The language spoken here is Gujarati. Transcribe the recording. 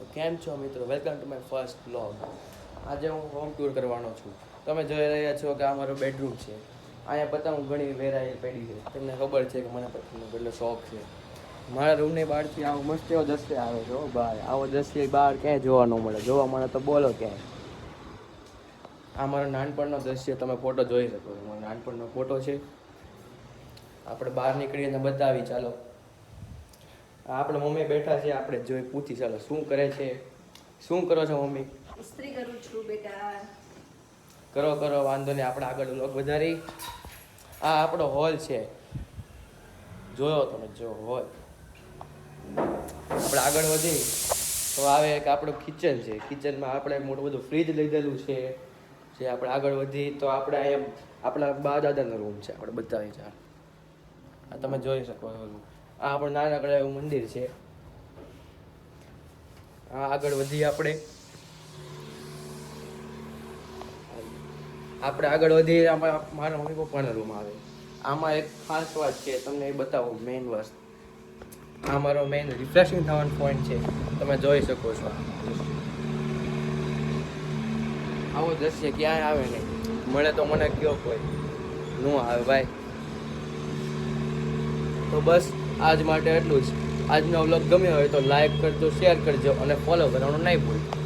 તો કેમ છો મિત્રો, welcome to my first blog. આજે હું હોમ ટૂર કરવાનો છું. તમે જોઈ રહ્યા છો કે આ મારો બેડરૂમ છે. અહીંયા પતંગ ઘણી વેરાયેલ પડી છે. તમને ખબર છે કે મને પતંગનો કેટલો શોખ છે. મારા રૂમની બહારથી આવો મસ્ત એવો દ્રશ્ય આવે છે. બહાર આવો દ્રશ્ય બહાર ક્યાંય જોવા ન મળે. જોવા મળે તો બોલો ક્યાંય. આ મારો નાનપણનો દ્રશ્ય તમે ફોટો જોઈ શકો છો. મારો નાનપણનો ફોટો છે. આપણે બહાર નીકળીને બતાવી ચાલો. આપણે મમ્મી બેઠા છે, આપણે જોઈ પૂછી ચાલો શું કરે છે, શું કરો છો મમ્મી? ઇસ્ત્રી કરું છું બેટા. કરો કરો, વાંધો નહીં. આપણે આગળ વ્લોગ વધારી. આ આપણો હોલ છે, જોયો તમે? જો હોલ. આપણે આગળ વધી તો આવે કે આપણું કિચન છે. કિચનમાં આપણે મોટું બધું ફ્રીજ લીધેલું છે. જે આપણે આગળ વધી તો આપણે અહીંયા આપણા બા દાદાનો રૂમ છે. આપણે બતાવી છે. આ તમે જોઈ શકો છો. આ આપણું નાનકડું એવું મંદિર છે. આ આગળ વધી આપણે આગળ વધી આમાં મારા મમ્મી પપ્પાનો રૂમ આવે. આમાં એક ખાસ વાત છે, તમને એ બતાવો. મેઇન વસ્તુ, આ મારો મેઇન રિફ્રેશિંગ થવાનો પોઈન્ટ છે. તમે જોઈ શકો છો. આવો દ્રશ્ય ક્યાંય આવે નહીં. મળે તો મને કયો, કોઈ ન આવે ભાઈ. તો બસ આજ માટે એટલું જ. આજનો વ્લોગ ગમ્યો હોય તો લાઈક કરજો, શેર કરજો અને ફોલો કરવાનું નહીં ભૂલતા.